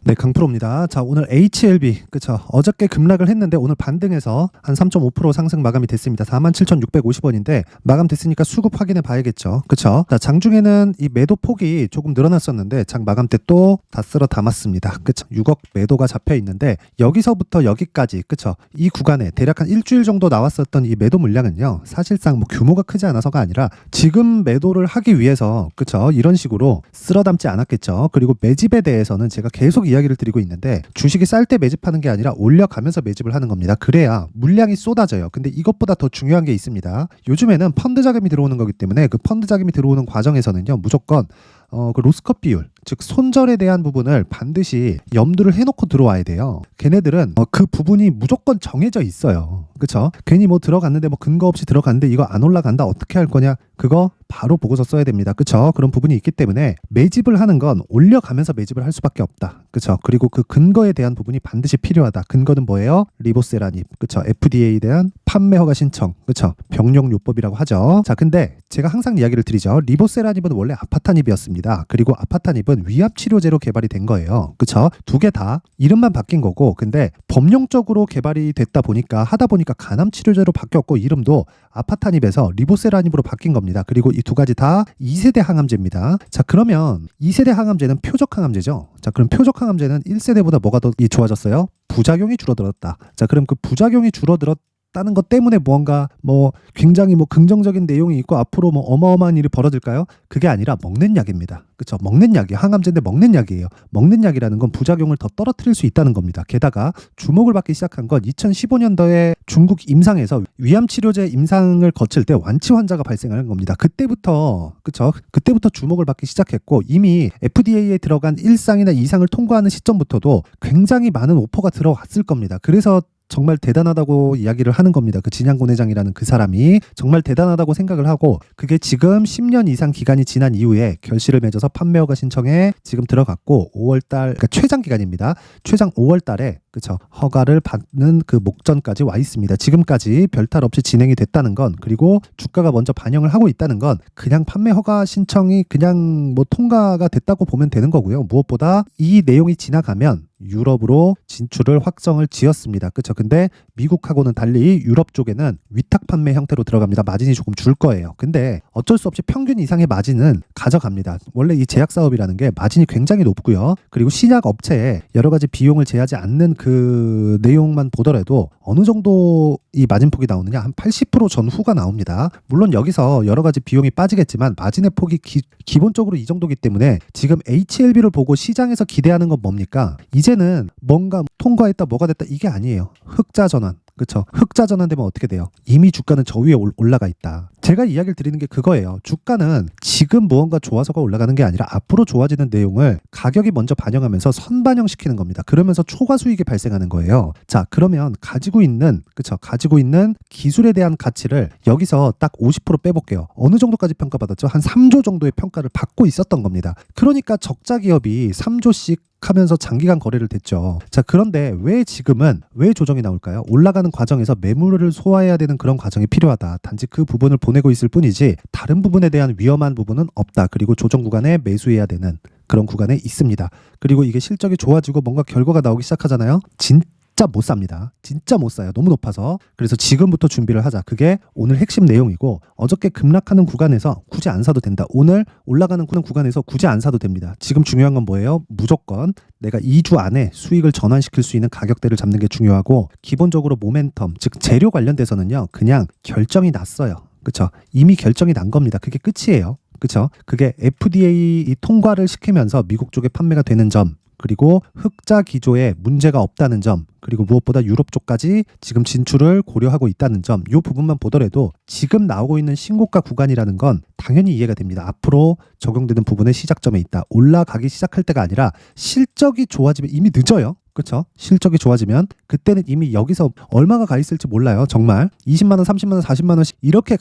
네, 강프로입니다. 자, 오늘 HLB, 그쵸. 어저께 급락을 했는데 오늘 반등해서 한 3.5% 상승 마감이 됐습니다. 47,650원인데 마감됐으니까 수급 확인해 봐야겠죠. 그쵸. 자, 장중에는 이 매도 폭이 조금 늘어났었는데 장 마감 때 또 다 쓸어 담았습니다. 그쵸. 6억 매도가 잡혀 있는데 여기서부터 여기까지, 그쵸. 이 구간에 대략 한 일주일 정도 나왔었던 이 매도 물량은요. 사실상 뭐 규모가 크지 않아서가 아니라 지금 매도를 하기 위해서, 그쵸. 이런 식으로 쓸어 담지 않았겠죠. 그리고 매집에 대해서는 제가 계속 이야기를 드리고 있는데 주식이 쌀 때 매집하는 게 아니라 올려가면서 매집을 하는 겁니다. 그래야 물량이 쏟아져요. 근데 이것보다 더 중요한 게 있습니다. 요즘에는 펀드 자금이 들어오는 거기 때문에 그 펀드 자금이 들어오는 과정에서는요, 무조건 그 로스컷 비율, 즉 손절에 대한 부분을 반드시 염두를 해놓고 들어와야 돼요. 걔네들은 그 부분이 무조건 정해져 있어요. 그쵸? 괜히 뭐 들어갔는데 뭐 근거 없이 들어갔는데 이거 안 올라간다 어떻게 할 거냐, 그거 바로 보고서 써야 됩니다. 그쵸? 그런 부분이 있기 때문에 매집을 하는 건 올려가면서 매집을 할 수밖에 없다. 그쵸? 그리고 그 근거에 대한 부분이 반드시 필요하다. 근거는 뭐예요? 리보세라닙, 그쵸? FDA에 대한 판매 허가 신청, 그쵸? 병용요법이라고 하죠. 자, 근데 제가 항상 이야기를 드리죠. 리보세라닙은 원래 아파타닙이었습니다. 그리고 아파타닙은 위암 치료제로 개발이 된 거예요. 그쵸? 두 개 다 이름만 바뀐 거고, 근데 법령적으로 개발이 됐다 보니까 하다 보니까 간암 치료제로 바뀌었고 이름도 아파타닙에서 리보세라닙으로 바뀐 겁니다. 그리고 이 두 가지 다 2세대 항암제입니다. 자, 그러면 2세대 항암제는 표적 항암제죠. 자, 그럼 표적 항암제는 1세대보다 뭐가 더 좋아졌어요? 부작용이 줄어들었다. 자, 그럼 그 부작용이 줄어들었다는 것 때문에 무언가 뭐 굉장히 뭐 긍정적인 내용이 있고 앞으로 뭐 어마어마한 일이 벌어질까요? 그게 아니라 먹는 약입니다. 그렇죠? 먹는 약이 항암제인데 먹는 약이에요. 먹는 약이라는 건 부작용을 더 떨어뜨릴 수 있다는 겁니다. 게다가 주목을 받기 시작한 건 2015년도에 중국 임상에서 위암 치료제 임상을 거칠 때 완치 환자가 발생하는 겁니다. 그때부터, 그렇죠? 그때부터 주목을 받기 시작했고 이미 FDA에 들어간 1상이나 2상을 통과하는 시점부터도 굉장히 많은 오퍼가 들어왔을 겁니다. 그래서 정말 대단하다고 이야기를 하는 겁니다. 그 진양곤 회장이라는 그 사람이 정말 대단하다고 생각을 하고, 그게 지금 10년 이상 기간이 지난 이후에 결실을 맺어서 판매 허가 신청에 지금 들어갔고 5월달, 그러니까 최장 기간입니다. 최장 5월달에, 그쵸, 허가를 받는 그 목전까지 와 있습니다. 지금까지 별탈 없이 진행이 됐다는 건, 그리고 주가가 먼저 반영을 하고 있다는 건 그냥 판매 허가 신청이 그냥 뭐 통과가 됐다고 보면 되는 거고요. 무엇보다 이 내용이 지나가면 유럽으로 진출을 확정을 지었습니다. 그렇죠? 근데 미국하고는 달리 유럽 쪽에는 위탁 판매 형태로 들어갑니다. 마진이 조금 줄 거예요. 근데 어쩔 수 없이 평균 이상의 마진은 가져갑니다. 원래 이 제약 사업이라는 게 마진이 굉장히 높고요. 그리고 신약 업체에 여러 가지 비용을 제하지 않는 그 내용만 보더라도 어느 정도 이 마진폭이 나오느냐, 한 80% 전후가 나옵니다. 물론 여기서 여러 가지 비용이 빠지겠지만 마진의 폭이 기본적으로 이 정도기 때문에 지금 HLB를 보고 시장에서 기대하는 건 뭡니까? 이제는 뭔가 통과했다 뭐가 됐다 이게 아니에요. 흑자 전환. 그렇죠. 흑자 전환되면 어떻게 돼요? 이미 주가는 저 위에 올라가 있다. 제가 이야기를 드리는 게 그거예요. 주가는 지금 무언가 좋아서가 올라가는 게 아니라 앞으로 좋아지는 내용을 가격이 먼저 반영하면서 선반영시키는 겁니다. 그러면서 초과 수익이 발생하는 거예요. 자, 그러면 가지고 있는, 그렇죠, 가지고 있는 기술에 대한 가치를 여기서 딱 50% 빼볼게요. 어느 정도까지 평가받았죠? 한 3조 정도의 평가를 받고 있었던 겁니다. 그러니까 적자 기업이 3조씩 하면서 장기간 거래를 됐죠. 자, 그런데 왜 지금은 왜 조정이 나올까요? 올라가는 과정에서 매물을 소화해야 되는 그런 과정이 필요하다. 단지 그 부분을 보내고 있을 뿐이지 다른 부분에 대한 위험한 부분은 없다. 그리고 조정 구간에 매수해야 되는 그런 구간에 있습니다. 그리고 이게 실적이 좋아지고 뭔가 결과가 나오기 시작하잖아요. 진짜 못 삽니다. 진짜 못 사요. 너무 높아서. 그래서 지금부터 준비를 하자. 그게 오늘 핵심 내용이고, 어저께 급락하는 구간에서 굳이 안 사도 된다. 오늘 올라가는 구간에서 굳이 안 사도 됩니다. 지금 중요한 건 뭐예요? 무조건 내가 2주 안에 수익을 전환시킬 수 있는 가격대를 잡는 게 중요하고, 기본적으로 모멘텀, 즉 재료 관련돼서는요, 그냥 결정이 났어요. 그렇죠? 이미 결정이 난 겁니다. 그게 끝이에요. 그렇죠? 그게 FDA 통과를 시키면서 미국 쪽에 판매가 되는 점, 그리고 흑자 기조에 문제가 없다는 점, 그리고 무엇보다 유럽 쪽까지 지금 진출을 고려하고 있다는 점, 이 부분만 보더라도 지금 나오고 있는 신고가 구간이라는 건 당연히 이해가 됩니다. 앞으로 적용되는 부분의 시작점에 있다. 올라가기 시작할 때가 아니라 실적이 좋아지면 이미 늦어요. 그렇죠? 실적이 좋아지면 그때는 이미 여기서 얼마가 가 있을지 몰라요. 정말 20만 원, 30만 원, 40만 원씩 이렇게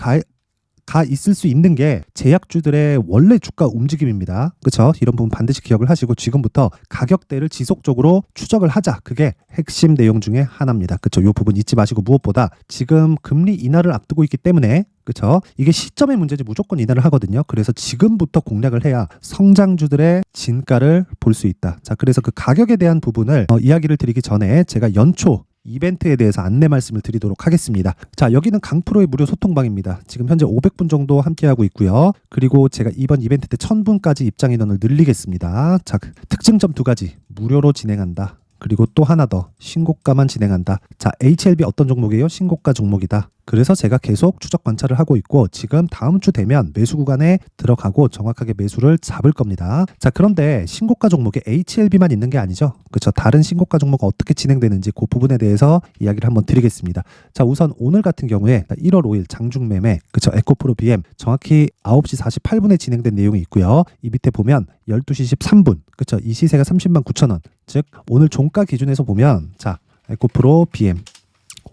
가 있을 수 있는 게 제약주들의 원래 주가 움직임입니다. 그렇죠? 이런 부분 반드시 기억을 하시고 지금부터 가격대를 지속적으로 추적을 하자. 그게 핵심 내용 중에 하나입니다. 그렇죠? 이 부분 잊지 마시고 무엇보다 지금 금리 인하를 앞두고 있기 때문에 그렇죠? 이게 시점의 문제지 무조건 인하를 하거든요. 그래서 지금부터 공략을 해야 성장주들의 진가를 볼 수 있다. 자, 그래서 그 가격에 대한 부분을 이야기를 드리기 전에 제가 연초 이벤트에 대해서 안내 말씀을 드리도록 하겠습니다. 자, 여기는 강프로의 무료 소통방입니다. 지금 현재 500분 정도 함께하고 있고요. 그리고 제가 이번 이벤트 때 1000분까지 입장 인원을 늘리겠습니다. 자, 특징점 2가지 무료로 진행한다. 그리고 또 하나 더 신고가만 진행한다. 자, HLB 어떤 종목이에요? 신고가 종목이다. 그래서 제가 계속 추적 관찰을 하고 있고 지금 다음 주 되면 매수 구간에 들어가고 정확하게 매수를 잡을 겁니다. 자, 그런데 신고가 종목에 HLB만 있는 게 아니죠. 그렇죠. 다른 신고가 종목은 어떻게 진행되는지 그 부분에 대해서 이야기를 한번 드리겠습니다. 자, 우선 오늘 같은 경우에 1월 5일 장중 매매 그렇죠. 에코프로 BM 정확히 9시 48분에 진행된 내용이 있고요. 이 밑에 보면 12시 13분 그렇죠. 이 시세가 30만 9천 원. 즉 오늘 종가 기준에서 보면 자, 에코프로 BM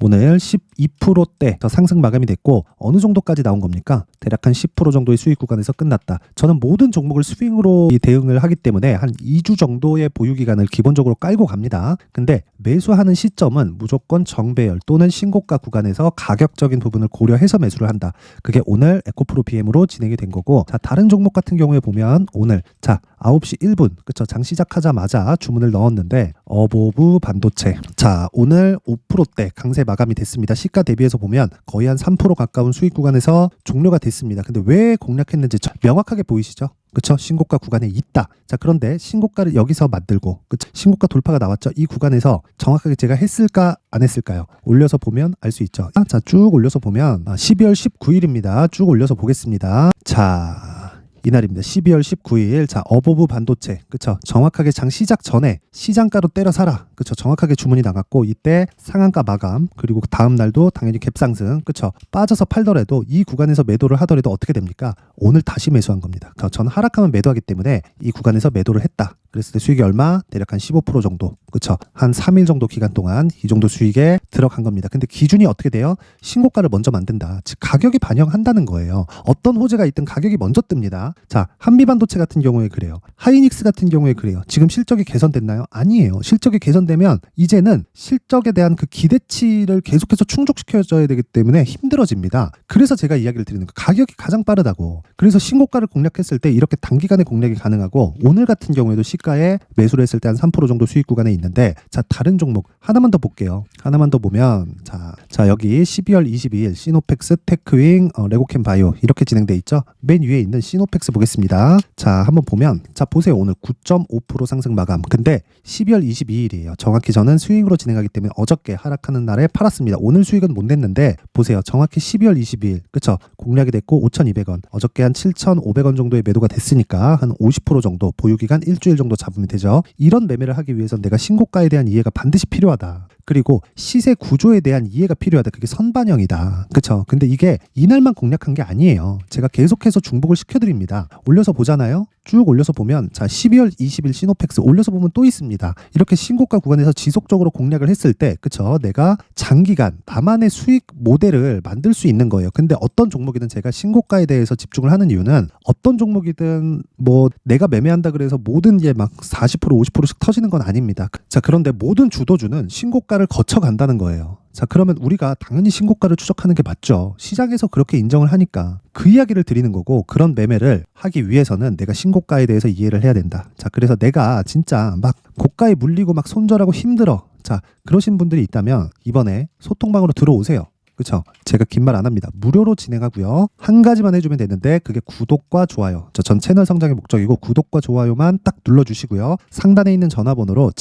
오늘 12%대 더 상승 마감이 됐고 어느 정도까지 나온 겁니까? 대략 한 10% 정도의 수익 구간에서 끝났다. 저는 모든 종목을 스윙으로 대응을 하기 때문에 한 2주 정도의 보유 기간을 기본적으로 깔고 갑니다. 근데 매수하는 시점은 무조건 정배열 또는 신고가 구간에서 가격적인 부분을 고려해서 매수를 한다. 그게 오늘 에코프로 BM으로 진행이 된 거고 자, 다른 종목 같은 경우에 보면 오늘 자 9시 1분 그쵸 장 시작하자마자 주문을 넣었는데 어보브 반도체 자 오늘 5%대 강세 마감이 됐습니다. 시가 대비해서 보면 거의 한 3% 가까운 수익 구간에서 종료가 됐습니다. 근데 왜 공략했는지 명확하게 보이시죠? 그쵸? 신고가 구간에 있다. 자, 그런데 신고가를 여기서 만들고 그쵸? 신고가 돌파가 나왔죠. 이 구간에서 정확하게 제가 했을까 안 했을까요? 올려서 보면 알 수 있죠. 자, 쭉 올려서 보면 12월 19일입니다. 쭉 올려서 보겠습니다. 자, 이날입니다. 12월 19일. 자, 어보브 반도체. 그쵸? 정확하게 장 시작 전에 시장가로 때려 사라. 그쵸? 정확하게 주문이 나갔고 이때 상한가 마감. 그리고 다음 날도 당연히 갭상승. 그쵸? 빠져서 팔더라도 이 구간에서 매도를 하더라도 어떻게 됩니까? 오늘 다시 매수한 겁니다. 저는 하락하면 매도하기 때문에 이 구간에서 매도를 했다. 그랬을 때 수익이 얼마? 대략 한 15% 정도. 그쵸? 한 3일 정도 기간 동안 이 정도 수익에 들어간 겁니다. 근데 기준이 어떻게 돼요? 신고가를 먼저 만든다. 즉 가격이 반영한다는 거예요. 어떤 호재가 있든 가격이 먼저 뜹니다. 자, 한미반도체 같은 경우에 그래요. 하이닉스 같은 경우에 그래요. 지금 실적이 개선됐나요? 아니에요. 실적이 개선되면 이제는 실적에 대한 그 기대치를 계속해서 충족시켜줘야 되기 때문에 힘들어집니다. 그래서 제가 이야기를 드리는 거 가격이 가장 빠르다고. 그래서 신고가를 공략했을 때 이렇게 단기간에 공략이 가능하고 오늘 같은 경우에도 시가에 매수를 했을 때 한 3% 정도 수익 구간에 있는데 자, 다른 종목 하나만 더 볼게요. 하나만 더 보면 자 여기 12월 22일 시노펙스, 테크윙, 레고캠 바이오 이렇게 진행돼 있죠. 맨 위에 있는 시노펙스 보겠습니다. 자, 한번 보면 자 보세요. 오늘 9.5% 상승 마감. 근데 12월 22일이에요. 정확히 저는 스윙으로 진행하기 때문에 어저께 하락하는 날에 팔았습니다. 오늘 수익은 못 냈는데 보세요. 정확히 12월 22일 그쵸? 공략이 됐고 5,200원. 어저께 한 7,500원 정도의 매도가 됐으니까 한 50% 정도 보유기간 일주일 정도 잡으면 되죠. 이런 매매를 하기 위해서는 내가 신고가에 대한 이해가 반드시 필요하다. 그리고 시세 구조에 대한 이해가 필요하다. 그게 선반영이다. 그쵸? 근데 이게 이날만 공략한 게 아니에요. 제가 계속해서 중복을 시켜드립니다. 올려서 보잖아요. 쭉 올려서 보면 자 12월 20일 시노펙스 올려서 보면 또 있습니다. 이렇게 신고가 구간에서 지속적으로 공략을 했을 때 그쵸? 내가 장기간 나만의 수익 모델을 만들 수 있는 거예요. 근데 어떤 종목이든 제가 신고가에 대해서 집중을 하는 이유는 어떤 종목이든 뭐 내가 매매한다 그래서 모든 게 막 40% 50%씩 터지는 건 아닙니다. 자, 그런데 모든 주도주는 신고가를 거쳐간다는 거예요. 자, 그러면 우리가 당연히 신고가를 추적하는 게 맞죠. 시장에서 그렇게 인정을 하니까 그 이야기를 드리는 거고 그런 매매를 하기 위해서는 내가 신고가에 대해서 이해를 해야 된다. 자, 그래서 내가 진짜 막 고가에 물리고 막 손절하고 힘들어. 자, 그러신 분들이 있다면 이번에 소통방으로 들어오세요. 그렇죠? 제가 긴 말 안 합니다. 무료로 진행하고요. 한 가지만 해주면 되는데 그게 구독과 좋아요. 전 채널 성장의 목적이고 구독과 좋아요만 딱 눌러주시고요. 상단에 있는 전화번호로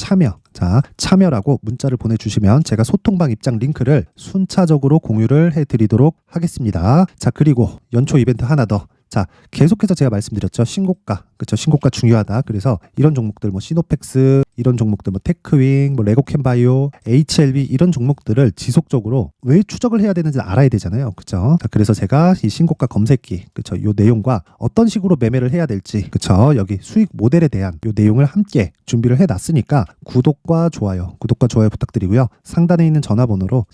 참여라고 문자를 보내주시면 제가 소통방 입장 링크를 순차적으로 공유를 해드리도록 하겠습니다. 자, 그리고 연초 이벤트 하나 더. 자, 계속해서 제가 말씀드렸죠. 신고가. 그렇죠. 신고가 중요하다. 그래서 이런 종목들 뭐 시노펙스, 이런 종목들 뭐 테크윙, 뭐 레고캠 바이오, HLB 이런 종목들을 지속적으로 왜 추적을 해야 되는지 알아야 되잖아요. 그렇죠? 자, 그래서 제가 이 신고가 검색기, 그렇죠? 요 내용과 어떤 식으로 매매를 해야 될지, 그렇죠? 여기 수익 모델에 대한 요 내용을 함께 준비를 해 놨으니까 구독과 좋아요 부탁드리고요. 상단에 있는 전화번호로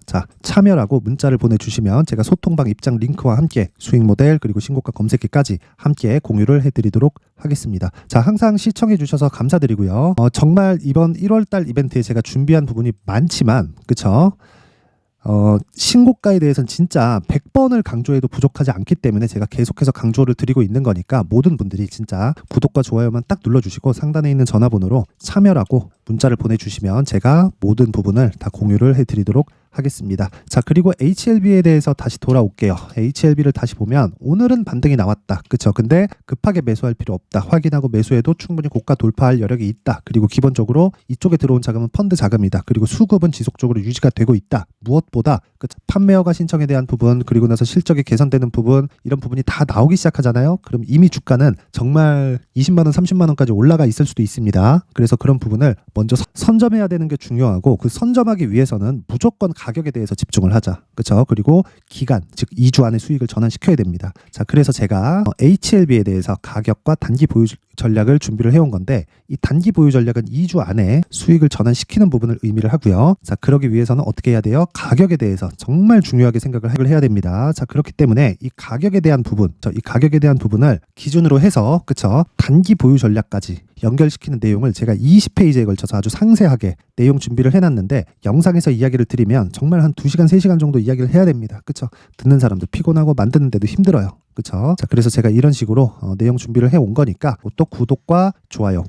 자, 참여라고 문자를 보내주시면 제가 소통방 입장 링크와 함께 수익 모델 그리고 신고가 검색기까지 함께 공유를 해드리도록 하겠습니다. 자, 항상 시청해 주셔서 감사드리고요. 정말 이번 1월달 이벤트에 제가 준비한 부분이 많지만 그쵸? 신고가에 대해서는 진짜 100번을 강조해도 부족하지 않기 때문에 제가 계속해서 강조를 드리고 있는 거니까 모든 분들이 진짜 구독과 좋아요만 딱 눌러주시고 상단에 있는 전화번호로 참여라고 문자를 보내주시면 제가 모든 부분을 다 공유를 해드리도록 하겠습니다. 자, 그리고 HLB에 대해서 다시 돌아올게요. HLB를 다시 보면 오늘은 반등이 나왔다. 그쵸? 근데 급하게 매수할 필요 없다. 확인하고 매수해도 충분히 고가 돌파할 여력이 있다. 그리고 기본적으로 이쪽에 들어온 자금은 펀드 자금이다. 그리고 수급은 지속적으로 유지가 되고 있다. 무엇보다 판매허가 신청에 대한 부분 그리고 나서 실적이 개선되는 부분 이런 부분이 다 나오기 시작하잖아요. 그럼 이미 주가는 정말 20만 원, 30만 원까지 올라가 있을 수도 있습니다. 그래서 그런 부분을 먼저 선점해야 되는 게 중요하고 그 선점하기 위해서는 무조건 가격에 대해서 집중을 하자. 그렇죠? 그리고 기간, 즉 2주 안에 수익을 전환시켜야 됩니다. 자, 그래서 제가 HLB에 대해서 가격과 단기 보유 전략을 준비를 해온 건데 이 단기 보유 전략은 2주 안에 수익을 전환시키는 부분을 의미를 하고요. 자, 그러기 위해서는 어떻게 해야 돼요? 가격에 대해서 정말 중요하게 생각을 해야 됩니다. 자, 그렇기 때문에 이 가격에 대한 부분, 이 가격에 대한 부분을 기준으로 해서 그쵸? 단기 보유 전략까지 연결시키는 내용을 제가 20페이지에 걸쳐서 아주 상세하게 내용 준비를 해놨는데 영상에서 이야기를 드리면 정말 한 2시간, 3시간 정도 이야기를 해야 됩니다. 그쵸? 듣는 사람도 피곤하고 만드는데도 힘들어요. 그쵸? 자, 그래서 제가 이런 식으로 내용 준비를 해온 거니까 또 구독과 좋아요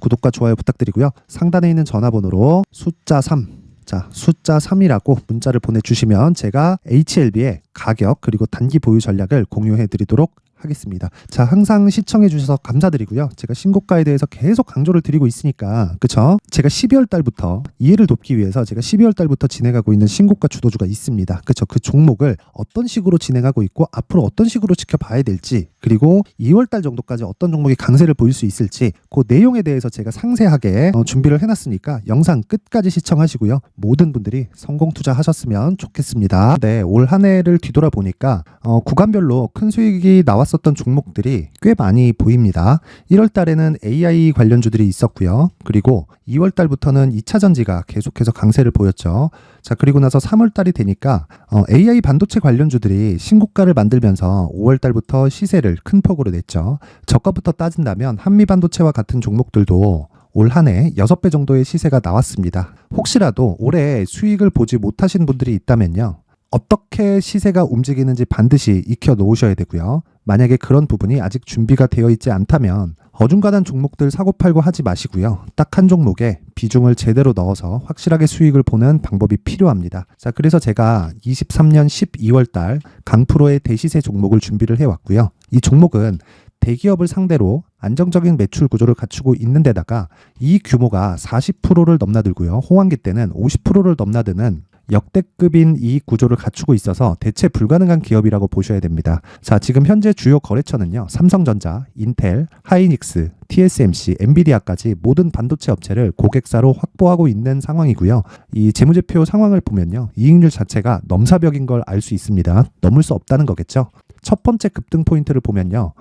부탁드리고요. 상단에 있는 전화번호로 숫자 3 자, 숫자 3이라고 문자를 보내주시면 제가 HLB의 가격 그리고 단기 보유 전략을 공유해 드리도록 하겠습니다. 자, 항상 시청해 주셔서 감사드리고요. 제가 신고가에 대해서 계속 강조를 드리고 있으니까 그쵸? 제가 12월 달부터 이해를 돕기 위해서 제가 12월 달부터 진행하고 있는 신고가 주도주가 있습니다. 그쵸? 그 종목을 어떤 식으로 진행하고 있고 앞으로 어떤 식으로 지켜봐야 될지 그리고 2월 달 정도까지 어떤 종목이 강세를 보일 수 있을지 그 내용에 대해서 제가 상세하게 준비를 해놨으니까 영상 끝까지 시청하시고요. 모든 분들이 성공 투자하셨으면 좋겠습니다. 네, 올 한 해를 뒤돌아보니까 구간별로 큰 수익이 나왔었던 종목들이 꽤 많이 보입니다. 1월 달에는 AI 관련주들이 있었고요. 그리고 2월 달부터는 2차 전지가 계속해서 강세를 보였죠. 자, 그리고 나서 3월 달이 되니까 AI 반도체 관련주들이 신고가를 만들면서 5월 달부터 시세를 큰 폭으로 냈죠. 저가부터 따진다면 한미 반도체와 같은 종목들도 올 한 해 6배 정도의 시세가 나왔습니다. 혹시라도 올해 수익을 보지 못하신 분들이 있다면요. 어떻게 시세가 움직이는지 반드시 익혀 놓으셔야 되고요. 만약에 그런 부분이 아직 준비가 되어 있지 않다면 어중간한 종목들 사고팔고 하지 마시고요. 딱 한 종목에 비중을 제대로 넣어서 확실하게 수익을 보는 방법이 필요합니다. 자, 그래서 제가 23년 12월 달 강프로의 대시세 종목을 준비를 해왔고요. 이 종목은 대기업을 상대로 안정적인 매출 구조를 갖추고 있는 데다가 이 규모가 40%를 넘나들고요. 호황기 때는 50%를 넘나드는 역대급인 이익 구조를 갖추고 있어서 대체 불가능한 기업이라고 보셔야 됩니다. 자, 지금 현재 주요 거래처는요. 삼성전자, 인텔, 하이닉스, TSMC, 엔비디아까지 모든 반도체 업체를 고객사로 확보하고 있는 상황이고요. 이 재무제표 상황을 보면요. 이익률 자체가 넘사벽인 걸 알 수 있습니다. 넘을 수 없다는 거겠죠. 첫 번째 급등 포인트를 보면요.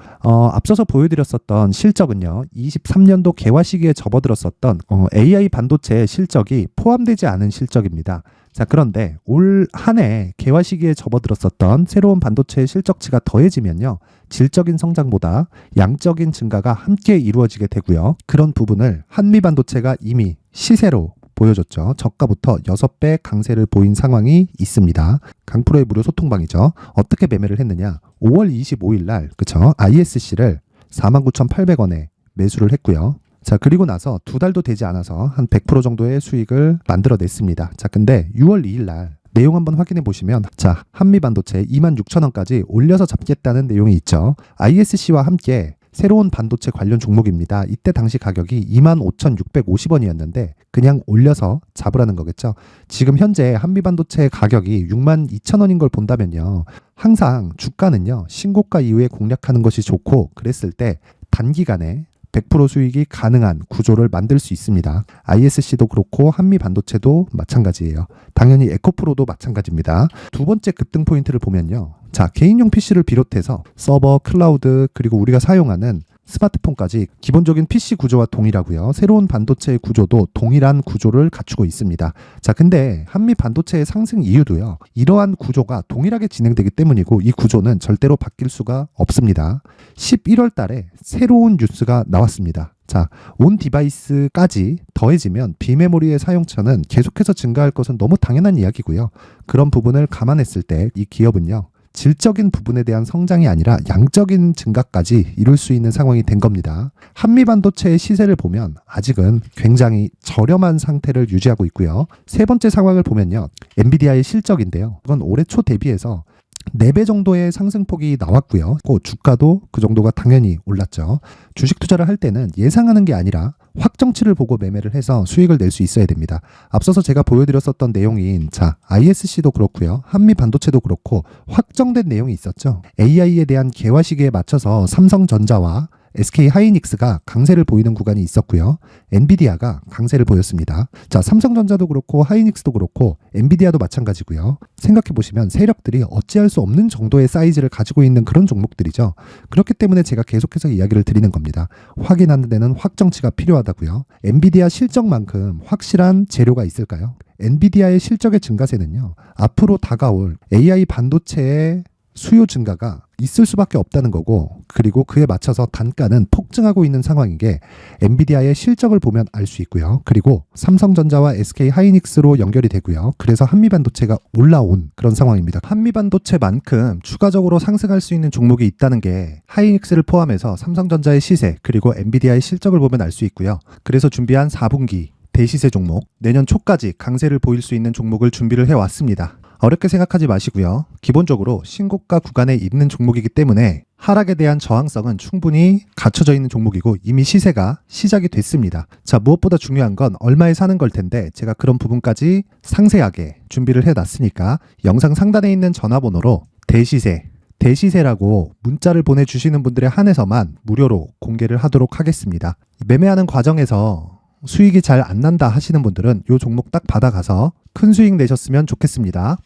앞서서 보여드렸었던 실적은요. 23년도 개화 시기에 접어들었었던 AI 반도체의 실적이 포함되지 않은 실적입니다. 자, 그런데 올 한 해 개화 시기에 접어들었었던 새로운 반도체의 실적치가 더해지면요. 질적인 성장보다 양적인 증가가 함께 이루어지게 되고요. 그런 부분을 한미 반도체가 이미 시세로 보여줬죠. 저가부터 6배 강세를 보인 상황이 있습니다. 강프로의 무료 소통방이죠. 어떻게 매매를 했느냐. 5월 25일 날 그쵸? ISC를 49,800원에 매수를 했고요. 자, 그리고 나서 2달도 되지 않아서 한 100% 정도의 수익을 만들어냈습니다. 자, 근데 6월 2일 날 내용 한번 확인해 보시면 자, 한미반도체 26,000원까지 올려서 잡겠다는 내용이 있죠. ISC와 함께 새로운 반도체 관련 종목입니다. 이때 당시 가격이 25,650원이었는데 그냥 올려서 잡으라는 거겠죠. 지금 현재 한미반도체 가격이 62,000원인 걸 본다면요. 항상 주가는요. 신고가 이후에 공략하는 것이 좋고 그랬을 때 단기간에 100% 수익이 가능한 구조를 만들 수 있습니다. ISC도 그렇고 한미반도체도 마찬가지예요. 당연히 에코프로도 마찬가지입니다. 두 번째 급등 포인트를 보면요. 자, 개인용 PC를 비롯해서 서버, 클라우드 그리고 우리가 사용하는 스마트폰까지 기본적인 PC 구조와 동일하고요. 새로운 반도체의 구조도 동일한 구조를 갖추고 있습니다. 자, 근데 한미 반도체의 상승 이유도요. 이러한 구조가 동일하게 진행되기 때문이고 이 구조는 절대로 바뀔 수가 없습니다. 11월 달에 새로운 뉴스가 나왔습니다. 자, 온 디바이스까지 더해지면 비메모리의 사용처는 계속해서 증가할 것은 너무 당연한 이야기고요. 그런 부분을 감안했을 때 이 기업은요. 질적인 부분에 대한 성장이 아니라 양적인 증가까지 이룰 수 있는 상황이 된 겁니다. 한미 반도체의 시세를 보면 아직은 굉장히 저렴한 상태를 유지하고 있고요. 세 번째 상황을 보면요. 엔비디아의 실적인데요. 그건 올해 초 대비해서 4배 정도의 상승폭이 나왔고요. 그 주가도 그 정도가 당연히 올랐죠. 주식 투자를 할 때는 예상하는 게 아니라 확정치를 보고 매매를 해서 수익을 낼 수 있어야 됩니다. 앞서서 제가 보여드렸었던 내용인 ISC도 그렇고요. 한미 반도체도 그렇고 확정된 내용이 있었죠. AI에 대한 개화 시기에 맞춰서 삼성전자와 SK 하이닉스가 강세를 보이는 구간이 있었고요. 엔비디아가 강세를 보였습니다. 자, 삼성전자도 그렇고 하이닉스도 그렇고 엔비디아도 마찬가지고요. 생각해 보시면 세력들이 어찌할 수 없는 정도의 사이즈를 가지고 있는 그런 종목들이죠. 그렇기 때문에 제가 계속해서 이야기를 드리는 겁니다. 확인하는 데는 확정치가 필요하다고요. 엔비디아 실적만큼 확실한 재료가 있을까요? 엔비디아의 실적의 증가세는요. 앞으로 다가올 AI 반도체의 수요 증가가 있을 수밖에 없다는 거고, 그리고 그에 맞춰서 단가는 폭증하고 있는 상황인 게 엔비디아의 실적을 보면 알 수 있고요. 그리고 삼성전자와 SK 하이닉스로 연결이 되고요. 그래서 한미반도체가 올라온 그런 상황입니다. 한미반도체만큼 추가적으로 상승할 수 있는 종목이 있다는 게 하이닉스를 포함해서 삼성전자의 시세 그리고 엔비디아의 실적을 보면 알 수 있고요. 그래서 준비한 4분기 대시세 종목, 내년 초까지 강세를 보일 수 있는 종목을 준비를 해왔습니다. 어렵게 생각하지 마시고요. 기본적으로 신고가 구간에 있는 종목이기 때문에 하락에 대한 저항성은 충분히 갖춰져 있는 종목이고 이미 시세가 시작이 됐습니다. 자, 무엇보다 중요한 건 얼마에 사는 걸 텐데 제가 그런 부분까지 상세하게 준비를 해놨으니까 영상 상단에 있는 전화번호로 대시세라고 문자를 보내주시는 분들에 한해서만 무료로 공개를 하도록 하겠습니다. 매매하는 과정에서 수익이 잘 안 난다 하시는 분들은 이 종목 딱 받아가서 큰 수익 내셨으면 좋겠습니다.